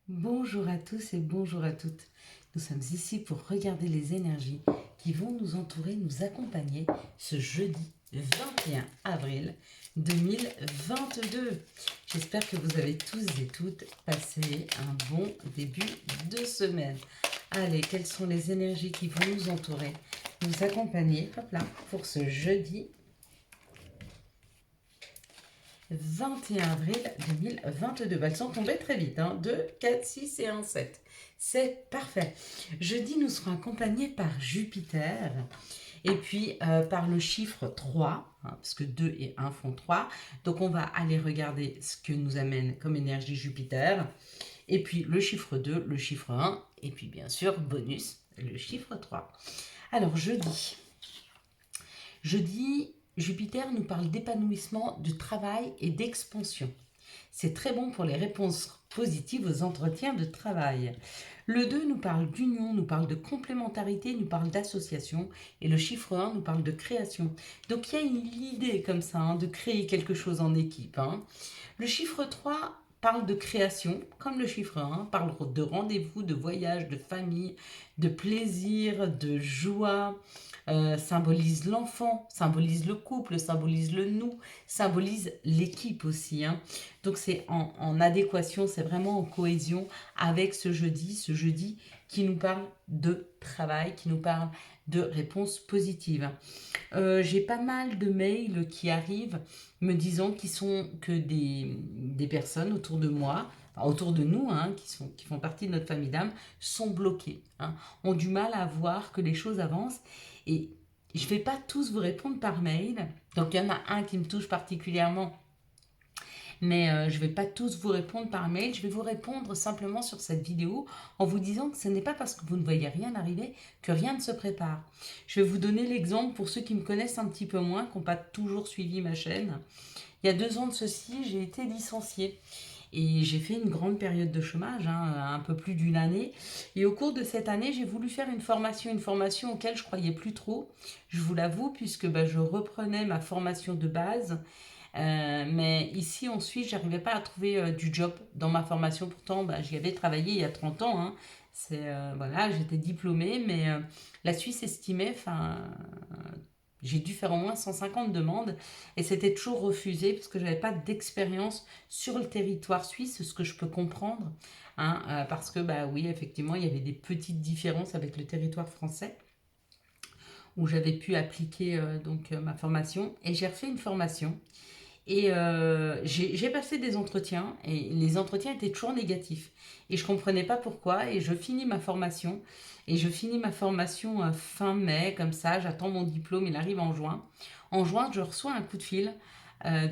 Bonjour à tous et bonjour à toutes. Nous sommes ici pour regarder les énergies qui vont nous entourer, nous accompagner ce jeudi 21 avril 2022. J'espère que vous avez tous et toutes passé un bon début de semaine. Allez, quelles sont les énergies qui vont nous entourer, nous accompagner, hop là, pour ce jeudi 21 avril 2022. Elles sont tombées très vite, 2, 4, 6 et 1, 7. C'est parfait. Jeudi, nous serons accompagnés par Jupiter et puis par le chiffre 3, parce que 2 et 1 font 3. Donc on va aller regarder ce que nous amène comme énergie Jupiter. Et puis le chiffre 2, le chiffre 1, et puis bien sûr, bonus, le chiffre 3. Alors jeudi, Jupiter nous parle d'épanouissement, de travail et d'expansion. C'est très bon pour les réponses positives aux entretiens de travail. Le 2 nous parle d'union, nous parle de complémentarité, nous parle d'association. Et le chiffre 1 nous parle de création. Donc il y a une idée comme ça, de créer quelque chose en équipe. Le chiffre 3 parle de création, comme le chiffre 1, parle de rendez-vous, de voyage, de famille, de plaisir, de joie, symbolise l'enfant, symbolise le couple, symbolise le nous, symbolise l'équipe aussi. Donc c'est en adéquation, c'est vraiment en cohésion avec ce jeudi qui nous parle de travail, qui nous parle de réponses positives. J'ai pas mal de mails qui arrivent me disant qu'ils sont que des personnes autour de moi, enfin, autour de nous, qui font partie de notre famille d'âme, sont bloquées, ont du mal à voir que les choses avancent. Et je ne vais pas tous vous répondre par mail. Donc il y en a un qui me touche particulièrement, mais je ne vais pas tous vous répondre par mail. Je vais vous répondre simplement sur cette vidéo en vous disant que ce n'est pas parce que vous ne voyez rien arriver que rien ne se prépare. Je vais vous donner l'exemple pour ceux qui me connaissent un petit peu moins, qui n'ont pas toujours suivi ma chaîne. Il y a 2 ans de ceci, j'ai été licenciée. Et j'ai fait une grande période de chômage, un peu plus d'une année. Et au cours de cette année, j'ai voulu faire une formation auquel je croyais plus trop. Je vous l'avoue, puisque je reprenais ma formation de base. Mais ici en Suisse, j'arrivais pas à trouver du job dans ma formation. Pourtant, j'y avais travaillé il y a 30 ans. Voilà, j'étais diplômée, mais la Suisse estimait, j'ai dû faire au moins 150 demandes et c'était toujours refusé parce que je n'avais pas d'expérience sur le territoire suisse, ce que je peux comprendre. Parce que, oui, effectivement, il y avait des petites différences avec le territoire français où j'avais pu appliquer ma formation. Et j'ai refait une formation et j'ai passé des entretiens et les entretiens étaient toujours négatifs. Et je ne comprenais pas pourquoi. Et je finis ma formation. Et je finis ma formation fin mai, comme ça. J'attends mon diplôme, il arrive en juin. En juin, je reçois un coup de fil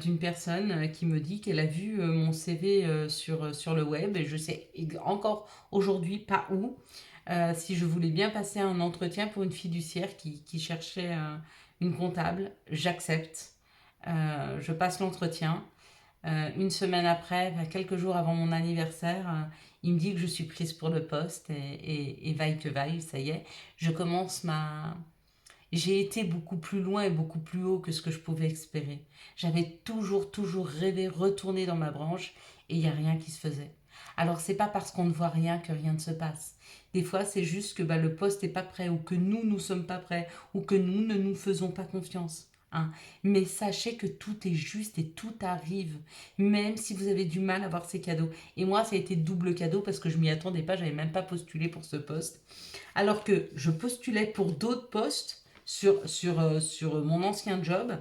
d'une personne qui me dit qu'elle a vu mon CV sur le web. Et je sais encore aujourd'hui pas où. Si je voulais bien passer un entretien pour une fiduciaire qui cherchait une comptable, j'accepte. Je passe l'entretien. Une semaine après, quelques jours avant mon anniversaire, il me dit que je suis prise pour le poste et vaille que vaille, ça y est, je commence ma... J'ai été beaucoup plus loin et beaucoup plus haut que ce que je pouvais espérer. J'avais toujours rêvé retourner dans ma branche et il n'y a rien qui se faisait. Alors c'est pas parce qu'on ne voit rien que rien ne se passe. Des fois c'est juste que le poste n'est pas prêt ou que nous sommes pas prêts ou que nous ne nous faisons pas confiance. Mais sachez que tout est juste et tout arrive, même si vous avez du mal à voir ces cadeaux. Et moi, ça a été double cadeau parce que je m'y attendais pas, j'avais même pas postulé pour ce poste. Alors que je postulais pour d'autres postes sur mon ancien job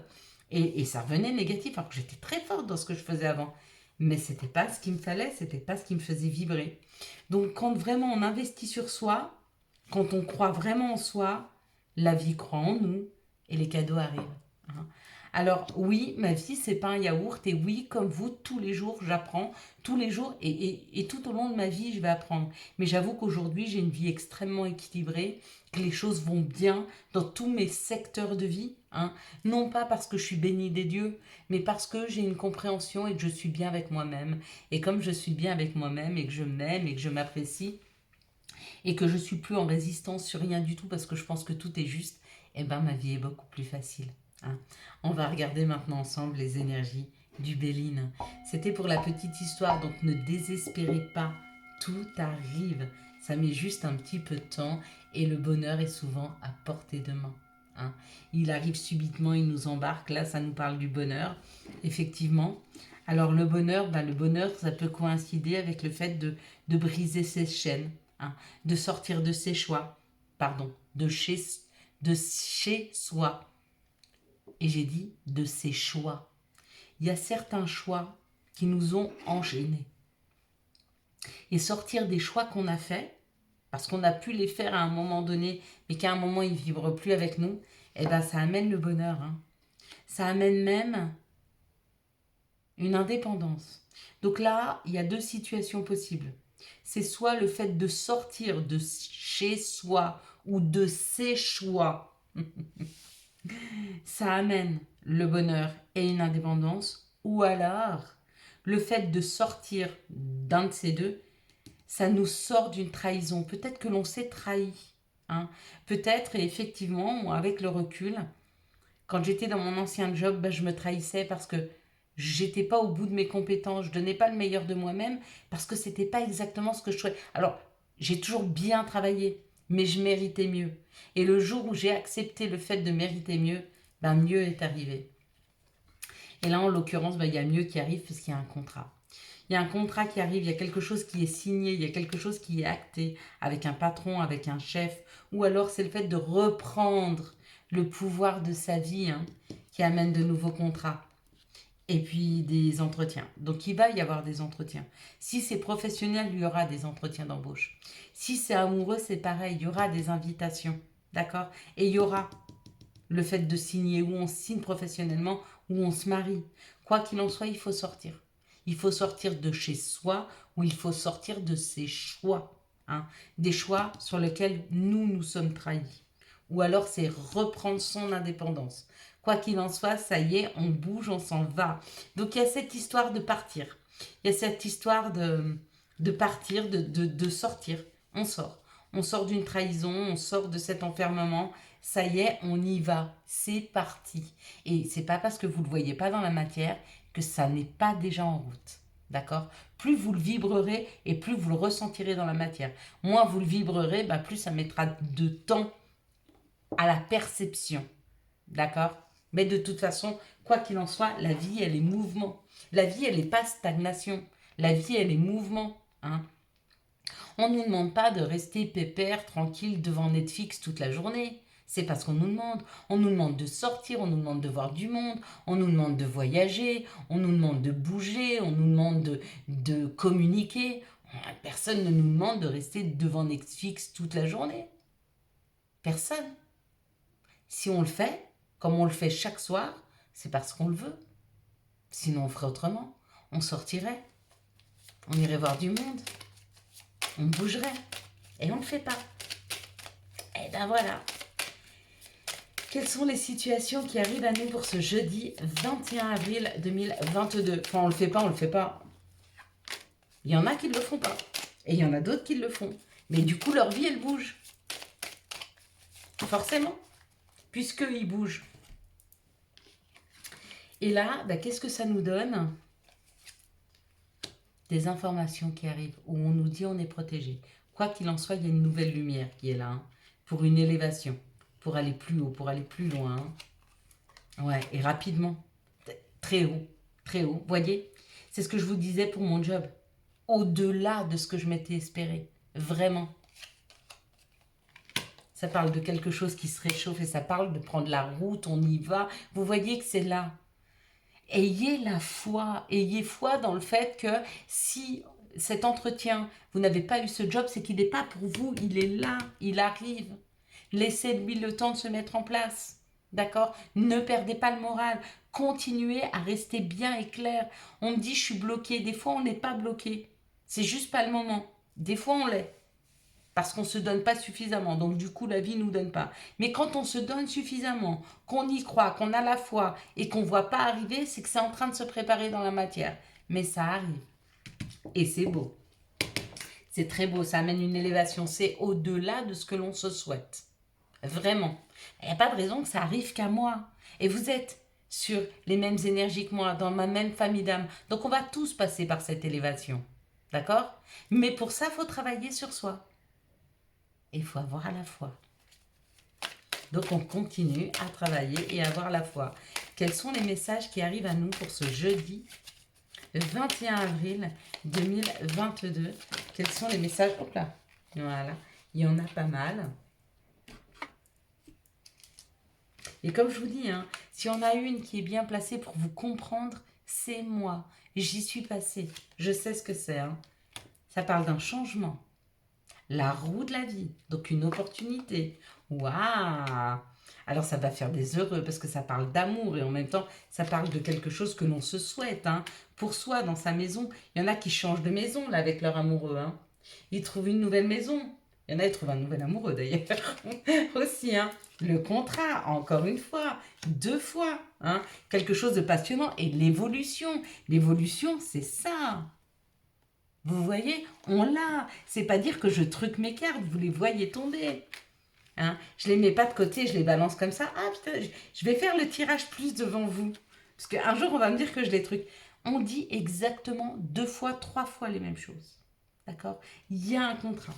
et ça revenait négatif, alors que j'étais très forte dans ce que je faisais avant. Mais c'était pas ce qu'il me fallait, c'était pas ce qui me faisait vibrer. Donc quand vraiment on investit sur soi, quand on croit vraiment en soi, la vie croit en nous et les cadeaux arrivent. Alors oui, ma vie, c'est pas un yaourt. Et oui, comme vous, tous les jours, j'apprends. Tous les jours et tout au long de ma vie, je vais apprendre. Mais j'avoue qu'aujourd'hui, j'ai une vie extrêmement équilibrée, que les choses vont bien dans tous mes secteurs de vie. Non pas parce que je suis bénie des dieux, mais parce que j'ai une compréhension et que je suis bien avec moi-même. Et comme je suis bien avec moi-même et que je m'aime et que je m'apprécie, et que je suis plus en résistance sur rien du tout parce que je pense que tout est juste, ma vie est beaucoup plus facile. On va regarder maintenant ensemble les énergies du Béline. C'était pour la petite histoire, donc ne désespérez pas tout arrive. Ça met juste un petit peu de temps et le bonheur est souvent à portée de main. Hein. Il arrive subitement, il nous embarque. Là, ça nous parle du bonheur, effectivement. Alors le bonheur, ça peut coïncider avec le fait de briser ses chaînes, hein, de sortir de ses choix, pardon, de chez soi. Et j'ai dit de ses choix. Il y a certains choix qui nous ont enchaînés. Et sortir des choix qu'on a faits, parce qu'on a pu les faire à un moment donné, mais qu'à un moment ils ne vibrent plus avec nous, eh ben ça amène le bonheur. Hein. Ça amène même une indépendance. Donc là, il y a deux situations possibles. C'est soit le fait de sortir de chez soi ou de ses choix. Ça amène le bonheur et une indépendance. Ou alors, le fait de sortir d'un de ces deux, ça nous sort d'une trahison. Peut-être que l'on s'est trahi. Hein. Peut-être, et effectivement, avec le recul, quand j'étais dans mon ancien job, je me trahissais parce que j'étais pas au bout de mes compétences, je donnais pas le meilleur de moi-même parce que c'était pas exactement ce que je souhaitais. Alors, j'ai toujours bien travaillé, mais je méritais mieux. Et le jour où j'ai accepté le fait de mériter mieux, mieux est arrivé. Et là, en l'occurrence, il y a mieux qui arrive parce qu'il y a un contrat. Il y a un contrat qui arrive, il y a quelque chose qui est signé, il y a quelque chose qui est acté avec un patron, avec un chef, ou alors c'est le fait de reprendre le pouvoir de sa vie qui amène de nouveaux contrats. Et puis des entretiens. Donc il va y avoir des entretiens. Si c'est professionnel, il y aura des entretiens d'embauche. Si c'est amoureux, c'est pareil, il y aura des invitations. D'accord? Et il y aura le fait de signer, où on signe professionnellement, où on se marie. Quoi qu'il en soit, il faut sortir. Il faut sortir de chez soi, ou il faut sortir de ses choix. Hein? Des choix sur lesquels nous sommes trahis. Ou alors c'est reprendre son indépendance. Quoi qu'il en soit, ça y est, on bouge, on s'en va. Donc il y a cette histoire de partir. Il y a cette histoire de partir, de sortir. On sort. On sort d'une trahison, on sort de cet enfermement. Ça y est, on y va. C'est parti. Et c'est pas parce que vous ne le voyez pas dans la matière que ça n'est pas déjà en route. D'accord? Plus vous le vibrerez et plus vous le ressentirez dans la matière. Moins vous le vibrerez, plus ça mettra de temps à la perception. D'accord? Mais de toute façon, quoi qu'il en soit, la vie, elle est mouvement. La vie, elle n'est pas stagnation. La vie, elle est mouvement. Hein? On ne nous demande pas de rester pépère, tranquille, devant Netflix toute la journée. C'est pas ce qu'on nous demande. On nous demande de sortir, on nous demande de voir du monde, on nous demande de voyager, on nous demande de bouger, on nous demande de communiquer. Personne ne nous demande de rester devant Netflix toute la journée. Personne. Si on le fait, comme on le fait chaque soir, c'est parce qu'on le veut. Sinon, on ferait autrement. On sortirait. On irait voir du monde. On bougerait. Et on ne le fait pas. Et ben voilà. Quelles sont les situations qui arrivent à nous pour ce jeudi 21 avril 2022 ? Enfin, on le fait pas, on le fait pas. Il y en a qui ne le font pas. Et il y en a d'autres qui le font. Mais du coup, leur vie, elle bouge. Forcément. Puisqu'ils bougent. Et là, qu'est-ce que ça nous donne ? Des informations qui arrivent, où on nous dit on est protégé. Quoi qu'il en soit, il y a une nouvelle lumière qui est là, pour une élévation, pour aller plus haut, pour aller plus loin. Ouais, et rapidement, très haut, très haut. Voyez, c'est ce que je vous disais pour mon job. Au-delà de ce que je m'étais espéré, vraiment. Ça parle de quelque chose qui se réchauffe et ça parle de prendre la route, on y va. Vous voyez que c'est là. Ayez la foi, ayez foi dans le fait que si cet entretien, vous n'avez pas eu ce job, c'est qu'il n'est pas pour vous, il est là, il arrive. Laissez-lui le temps de se mettre en place, d'accord ? Ne perdez pas le moral, continuez à rester bien et clair. On me dit je suis bloqué, des fois on n'est pas bloqué, c'est juste pas le moment, des fois on l'est. Parce qu'on ne se donne pas suffisamment. Donc du coup, la vie ne nous donne pas. Mais quand on se donne suffisamment, qu'on y croit, qu'on a la foi et qu'on ne voit pas arriver, c'est que c'est en train de se préparer dans la matière. Mais ça arrive. Et c'est beau. C'est très beau. Ça amène une élévation. C'est au-delà de ce que l'on se souhaite. Vraiment. Il n'y a pas de raison que ça arrive qu'à moi. Et vous êtes sur les mêmes énergies que moi, dans ma même famille d'âme. Donc on va tous passer par cette élévation. D'accord? Mais pour ça, il faut travailler sur soi. Et il faut avoir la foi. Donc, on continue à travailler et à avoir la foi. Quels sont les messages qui arrivent à nous pour ce jeudi 21 avril 2022? Quels sont les messages? Hop là, voilà, il y en a pas mal. Et comme je vous dis, hein, si on a une qui est bien placée pour vous comprendre, c'est moi. J'y suis passée. Je sais ce que c'est. Hein. Ça parle d'un changement. La roue de la vie. Donc une opportunité. Waouh! Alors ça va faire des heureux parce que ça parle d'amour et en même temps ça parle de quelque chose que l'on se souhaite. Hein. Pour soi, dans sa maison. Il y en a qui changent de maison là avec leur amoureux. Hein. Ils trouvent une nouvelle maison. Il y en a qui trouvent un nouvel amoureux d'ailleurs aussi. Hein. Le contrat, encore une fois, 2 fois. Hein. Quelque chose de passionnant et l'évolution. L'évolution, c'est ça. Vous voyez, on l'a. C'est pas dire que je truque mes cartes, vous les voyez tomber. Hein. Je les mets pas de côté, je les balance comme ça. Ah putain, je vais faire le tirage plus devant vous. Parce qu'un jour, on va me dire que je les truque. On dit exactement 2 fois, 3 fois les mêmes choses. D'accord? Il y a un contrat.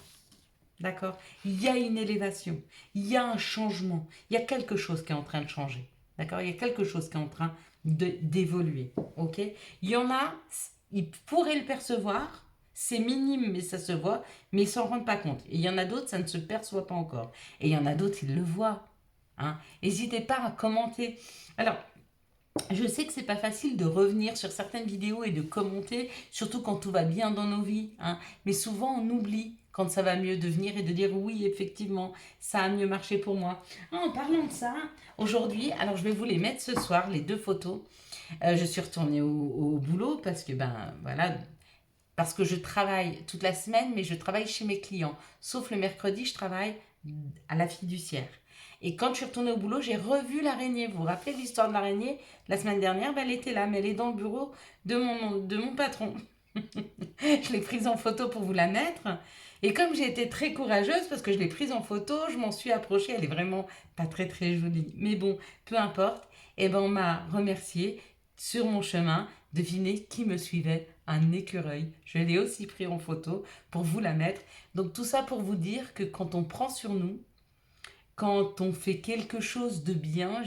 D'accord? Il y a une élévation. Il y a un changement. Il y a quelque chose qui est en train de changer. D'accord? Il y a quelque chose qui est en train d'évoluer. Ok? Il y en a, ils pourraient le percevoir. C'est minime, mais ça se voit, mais ils ne s'en rendent pas compte. Et il y en a d'autres, ça ne se perçoit pas encore. Et il y en a d'autres, ils le voient. Hein. N'hésitez pas à commenter. Alors, je sais que c'est pas facile de revenir sur certaines vidéos et de commenter, surtout quand tout va bien dans nos vies. Hein. Mais souvent, on oublie quand ça va mieux de venir et de dire oui, effectivement, ça a mieux marché pour moi. Ah, en parlant de ça, aujourd'hui, alors je vais vous les mettre ce soir, les 2 photos. Je suis retournée au boulot parce que, ben voilà, parce que je travaille toute la semaine, mais je travaille chez mes clients. Sauf le mercredi, je travaille à la fiduciaire. Et quand je suis retournée au boulot, j'ai revu l'araignée. Vous vous rappelez l'histoire de l'araignée? La semaine dernière, ben, elle était là, mais elle est dans le bureau de mon patron. Je l'ai prise en photo pour vous la mettre. Et comme j'ai été très courageuse, parce que je l'ai prise en photo, je m'en suis approchée. Elle est vraiment pas très très jolie. Mais bon, peu importe. Et ben on m'a remercié sur mon chemin. Devinez qui me suivait? Un écureuil. Je l'ai aussi pris en photo pour vous la mettre. Donc tout ça pour vous dire que quand on prend sur nous, quand on fait quelque chose de bien,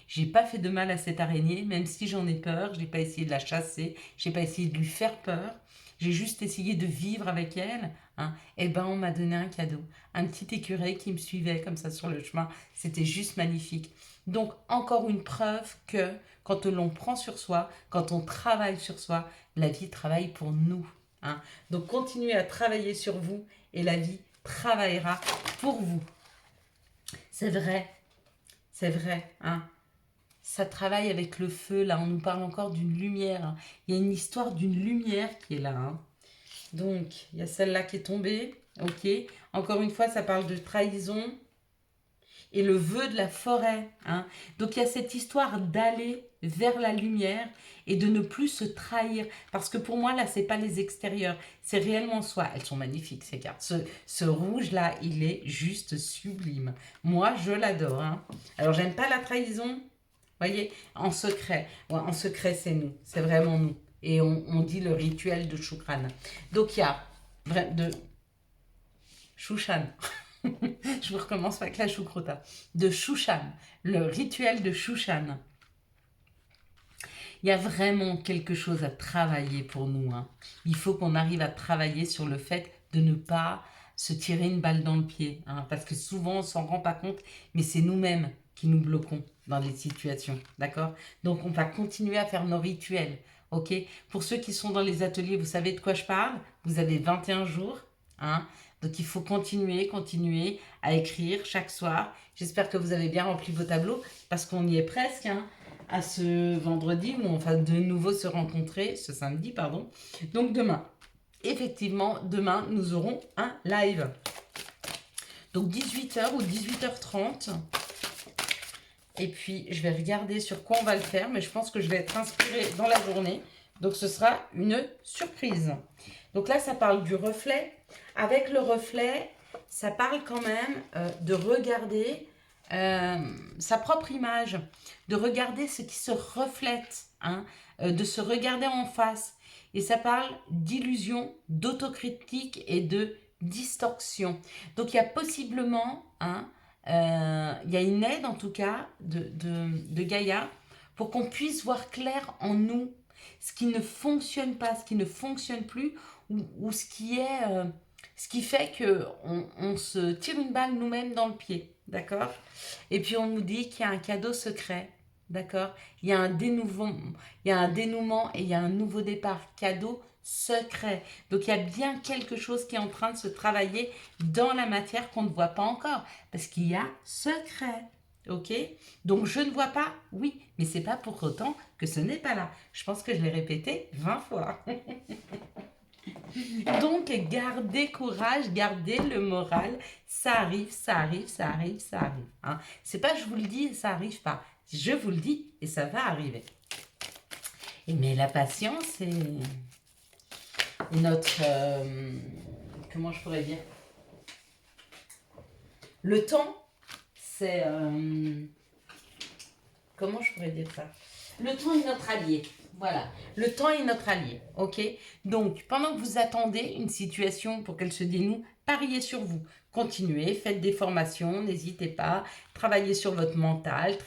j'ai pas fait de mal à cette araignée, même si j'en ai peur, je n'ai pas essayé de la chasser, j'ai pas essayé de lui faire peur, j'ai juste essayé de vivre avec elle. Hein. Et ben on m'a donné un cadeau, un petit écureuil qui me suivait comme ça sur le chemin, c'était juste magnifique. Donc encore une preuve que quand l'on prend sur soi, quand on travaille sur soi, la vie travaille pour nous. Hein. Donc continuez à travailler sur vous et la vie travaillera pour vous. C'est vrai, hein. Ça travaille avec le feu, là, on nous parle encore d'une lumière. Hein. Il y a une histoire d'une lumière qui est là. Hein. Donc, il y a celle-là qui est tombée, ok. Encore une fois, ça parle de trahison et le vœu de la forêt. Hein. Donc, il y a cette histoire d'aller vers la lumière et de ne plus se trahir. Parce que pour moi, là, c'est pas les extérieurs, c'est réellement soi. Elles sont magnifiques, ces cartes. Ce rouge-là, il est juste sublime. Moi, je l'adore. Hein. Alors, j'aime pas la trahison. Voyez, en secret. Ouais, en secret, c'est nous. C'est vraiment nous. Et on dit le rituel de Shukran. Donc, il y a de Shushan. Je vous recommence avec la choucrota. De Shushan. Le rituel de Shushan. Il y a vraiment quelque chose à travailler pour nous. Hein. Il faut qu'on arrive à travailler sur le fait de ne pas se tirer une balle dans le pied. Hein, parce que souvent, on ne s'en rend pas compte, mais c'est nous-mêmes qui nous bloquons dans les situations. D'accord? Donc, on va continuer à faire nos rituels. Ok? Pour ceux qui sont dans les ateliers, vous savez de quoi je parle? Vous avez 21 jours. Hein? Donc, il faut continuer à écrire chaque soir. J'espère que vous avez bien rempli vos tableaux parce qu'on y est presque. Hein, à ce vendredi où on va de nouveau se rencontrer, ce samedi, pardon. Donc demain, effectivement, demain, nous aurons un live. Donc 18h ou 18h30. Et puis, je vais regarder sur quoi on va le faire, mais je pense que je vais être inspirée dans la journée. Donc, ce sera une surprise. Donc là, ça parle du reflet. Avec le reflet, ça parle quand même de regarder sa propre image, de regarder ce qui se reflète, hein, de se regarder en face. Et ça parle d'illusion, d'autocritique et de distorsion. Donc il y a possiblement, il y a une aide en tout cas de Gaïa pour qu'on puisse voir clair en nous ce qui ne fonctionne pas, ce qui ne fonctionne plus, ou ce qui est, ce qui fait que on se tire une balle nous-mêmes dans le pied, d'accord? Et puis on nous dit qu'il y a un cadeau secret, d'accord? Il y a un dénouement, il y a un dénouement et il y a un nouveau départ, cadeau secret. Donc il y a bien quelque chose qui est en train de se travailler dans la matière qu'on ne voit pas encore, parce qu'il y a secret. Ok? Donc je ne vois pas, oui, mais c'est pas pour autant que ce n'est pas là. Je pense que je l'ai répété 20 fois. Donc gardez courage, gardez le moral. Ça arrive, ça arrive, ça arrive, ça arrive. Hein. C'est pas je vous le dis et ça arrive pas. Je vous le dis et ça va arriver. Mais la patience, c'est notre... comment je pourrais dire? Le temps, c'est... comment je pourrais dire ça? Le temps est notre allié. Voilà, le temps est notre allié, ok? Donc, pendant que vous attendez une situation pour qu'elle se dénoue, pariez sur vous. Continuez, faites des formations, n'hésitez pas. Travaillez sur votre mental,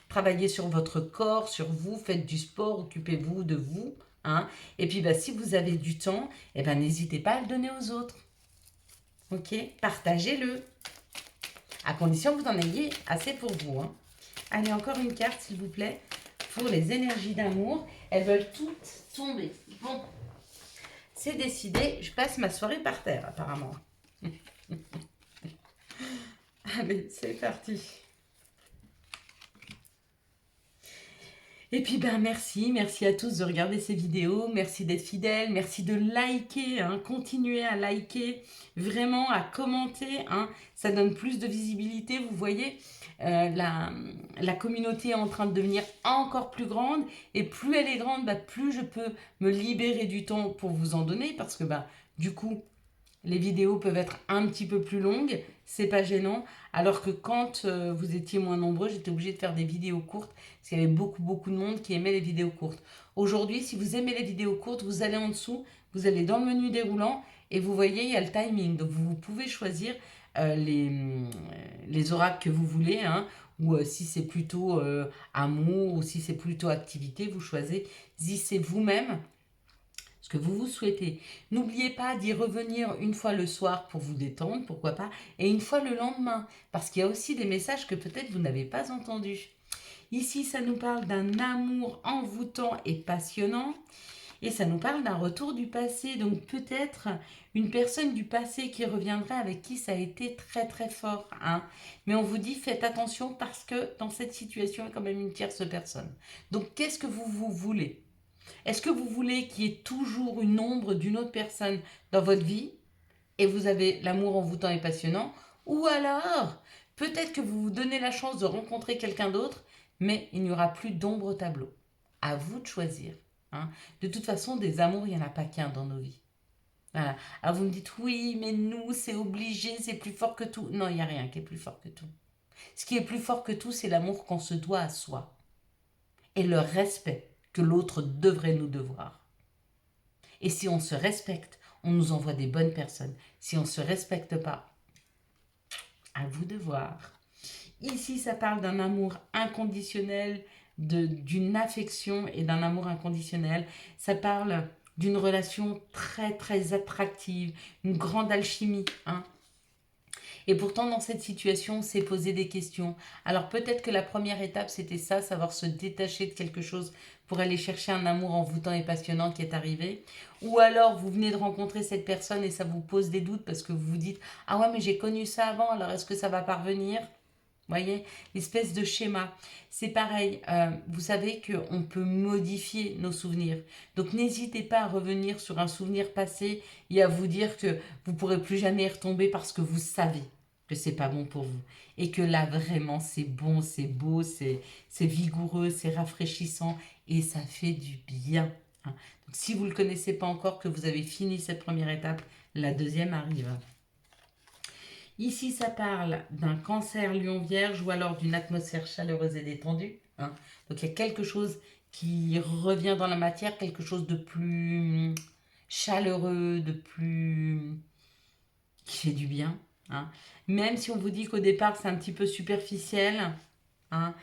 travaillez sur votre corps, sur vous, faites du sport, occupez-vous de vous. Hein? Et puis, bah, si vous avez du temps, eh ben, n'hésitez pas à le donner aux autres. Ok? Partagez-le. À condition que vous en ayez assez pour vous. Hein? Allez, encore une carte, s'il vous plaît, pour les énergies d'amour. Elles veulent toutes tomber. Bon, c'est décidé. Je passe ma soirée par terre, apparemment. Allez, c'est parti. Et puis, ben, merci à tous de regarder ces vidéos. Merci d'être fidèles. Merci de liker. Hein, continuez à liker. Vraiment, à commenter. Hein, ça donne plus de visibilité. Vous voyez, la communauté est en train de devenir encore plus grande, et plus elle est grande, bah, plus je peux me libérer du temps pour vous en donner, parce que bah, du coup les vidéos peuvent être un petit peu plus longues, c'est pas gênant, alors que quand vous étiez moins nombreux, j'étais obligée de faire des vidéos courtes, parce qu'il y avait beaucoup de monde qui aimait les vidéos courtes. Aujourd'hui, si vous aimez les vidéos courtes, vous allez en dessous, vous allez dans le menu déroulant, et vous voyez, il y a le timing, donc vous pouvez choisir les oracles que vous voulez, hein, ou si c'est plutôt amour, ou si c'est plutôt activité, vous choisissez vous-même ce que vous souhaitez. N'oubliez pas d'y revenir une fois le soir pour vous détendre, pourquoi pas, et une fois le lendemain, parce qu'il y a aussi des messages que peut-être vous n'avez pas entendus. Ici, ça nous parle d'un amour envoûtant et passionnant. Et ça nous parle d'un retour du passé, donc peut-être une personne du passé qui reviendrait avec qui ça a été très fort. Hein. Mais on vous dit faites attention parce que dans cette situation, il y a quand même une tierce personne. Donc qu'est-ce que vous voulez? Est-ce que vous voulez qu'il y ait toujours une ombre d'une autre personne dans votre vie et vous avez l'amour envoûtant et passionnant? Ou alors, peut-être que vous vous donnez la chance de rencontrer quelqu'un d'autre, mais il n'y aura plus d'ombre au tableau. À vous de choisir. Hein. De toute façon, des amours, il n'y en a pas qu'un dans nos vies. Voilà. Alors vous me dites, oui, mais nous, c'est obligé, c'est plus fort que tout. Non, il n'y a rien qui est plus fort que tout. Ce qui est plus fort que tout, c'est l'amour qu'on se doit à soi. Et le respect que l'autre devrait nous devoir. Et si on se respecte, on nous envoie des bonnes personnes. Si on ne se respecte pas, à vous de voir. Ici, ça parle d'un amour inconditionnel, d'une affection et d'un amour inconditionnel. Ça parle d'une relation très attractive, une grande alchimie. Hein. Et pourtant, dans cette situation, on s'est posé des questions. Alors peut-être que la première étape, c'était ça, savoir se détacher de quelque chose pour aller chercher un amour envoûtant et passionnant qui est arrivé. Ou alors, vous venez de rencontrer cette personne et ça vous pose des doutes parce que vous vous dites « Ah ouais, mais j'ai connu ça avant, alors est-ce que ça va parvenir ?» Voyez, l'espèce de schéma. C'est pareil, vous savez qu'on peut modifier nos souvenirs. Donc n'hésitez pas à revenir sur un souvenir passé et à vous dire que vous ne pourrez plus jamais y retomber parce que vous savez que c'est pas bon pour vous. Et que là, vraiment, c'est bon, c'est beau, c'est vigoureux, c'est rafraîchissant et ça fait du bien. Hein. Donc si vous ne le connaissez pas encore, que vous avez fini cette première étape, la deuxième arrive. Ici, ça parle d'un cancer lion vierge ou alors d'une atmosphère chaleureuse et détendue. Hein. Donc, il y a quelque chose qui revient dans la matière, quelque chose de plus chaleureux, de plus... qui fait du bien. Hein. Même si on vous dit qu'au départ c'est un petit peu superficiel, hein,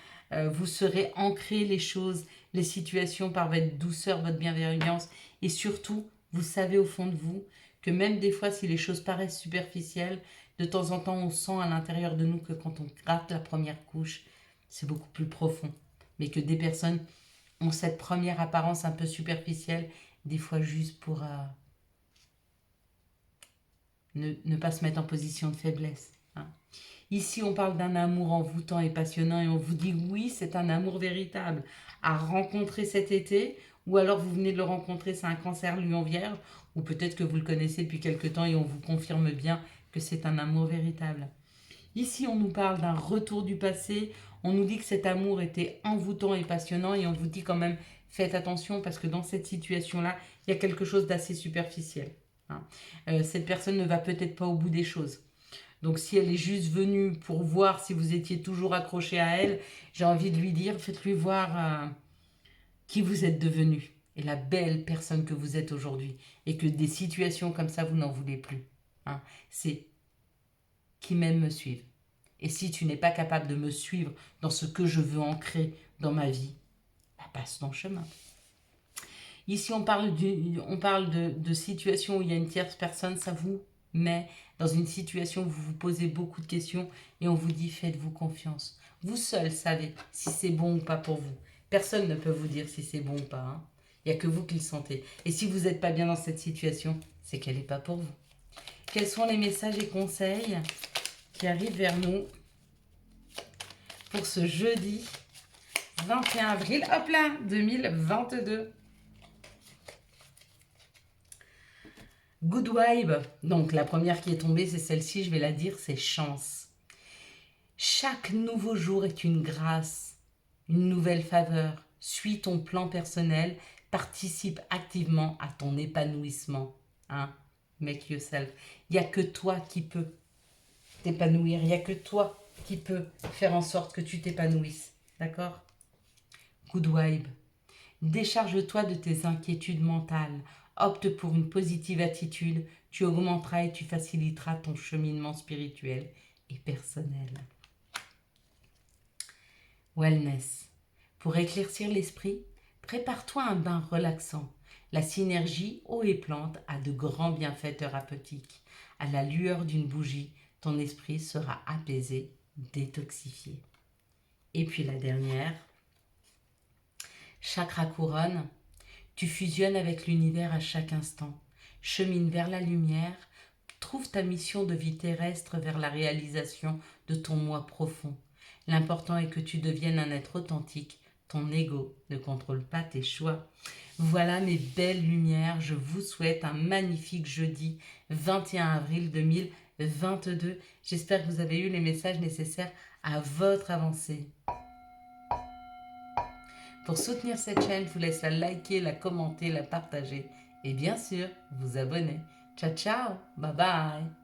vous serez ancré les choses, les situations par votre douceur, votre bienveillance. Et surtout, vous savez au fond de vous que même des fois si les choses paraissent superficielles, de temps en temps on sent à l'intérieur de nous que quand on gratte la première couche, c'est beaucoup plus profond. Mais que des personnes ont cette première apparence un peu superficielle, des fois juste pour ne pas se mettre en position de faiblesse. Hein. Ici, on parle d'un amour envoûtant et passionnant et on vous dit oui, c'est un amour véritable à rencontrer cet été, ou alors vous venez de le rencontrer, c'est un cancer lion vierge, ou peut-être que vous le connaissez depuis quelque temps et on vous confirme bien que c'est un amour véritable. Ici, on nous parle d'un retour du passé, on nous dit que cet amour était envoûtant et passionnant et on vous dit quand même, faites attention parce que dans cette situation-là, il y a quelque chose d'assez superficiel. Hein. Cette personne ne va peut-être pas au bout des choses. Donc si elle est juste venue pour voir si vous étiez toujours accroché à elle, j'ai envie de lui dire, faites-lui voir qui vous êtes devenu et la belle personne que vous êtes aujourd'hui. Et que des situations comme ça, vous n'en voulez plus. Hein. C'est qui m'aime me suivre. Et si tu n'es pas capable de me suivre dans ce que je veux ancrer dans ma vie, bah, passe ton chemin. Ici, on parle de situations où il y a une tierce personne, ça vous met dans une situation où vous vous posez beaucoup de questions et on vous dit faites-vous confiance. Vous seul savez si c'est bon ou pas pour vous. Personne ne peut vous dire si c'est bon ou pas. Hein. Il n'y a que vous qui le sentez. Et si vous n'êtes pas bien dans cette situation, c'est qu'elle n'est pas pour vous. Quels sont les messages et conseils qui arrivent vers nous pour ce jeudi 21 avril, hop là, 2022. Good vibe. Donc la première qui est tombée, c'est celle-ci, je vais la dire, c'est chance. Chaque nouveau jour est une grâce, une nouvelle faveur. Suis ton plan personnel, participe activement à ton épanouissement. Hein? Make yourself. Il n'y a que toi qui peux t'épanouir. Il n'y a que toi qui peux faire en sorte que tu t'épanouisses. D'accord? Good vibe. Décharge-toi de tes inquiétudes mentales. Opte pour une positive attitude. Tu augmenteras et tu faciliteras ton cheminement spirituel et personnel. Wellness. Pour éclaircir l'esprit, prépare-toi un bain relaxant. La synergie eau et plante a de grands bienfaits thérapeutiques. À la lueur d'une bougie, ton esprit sera apaisé, détoxifié. Et puis la dernière, chakra couronne. Tu fusionnes avec l'univers à chaque instant. Chemine vers la lumière. Trouve ta mission de vie terrestre vers la réalisation de ton moi profond. L'important est que tu deviennes un être authentique. Ton ego ne contrôle pas tes choix. Voilà mes belles lumières. Je vous souhaite un magnifique jeudi 21 avril 2022. J'espère que vous avez eu les messages nécessaires à votre avancée. Pour soutenir cette chaîne, je vous laisse la liker, la commenter, la partager et bien sûr vous abonner. Ciao ciao, bye bye.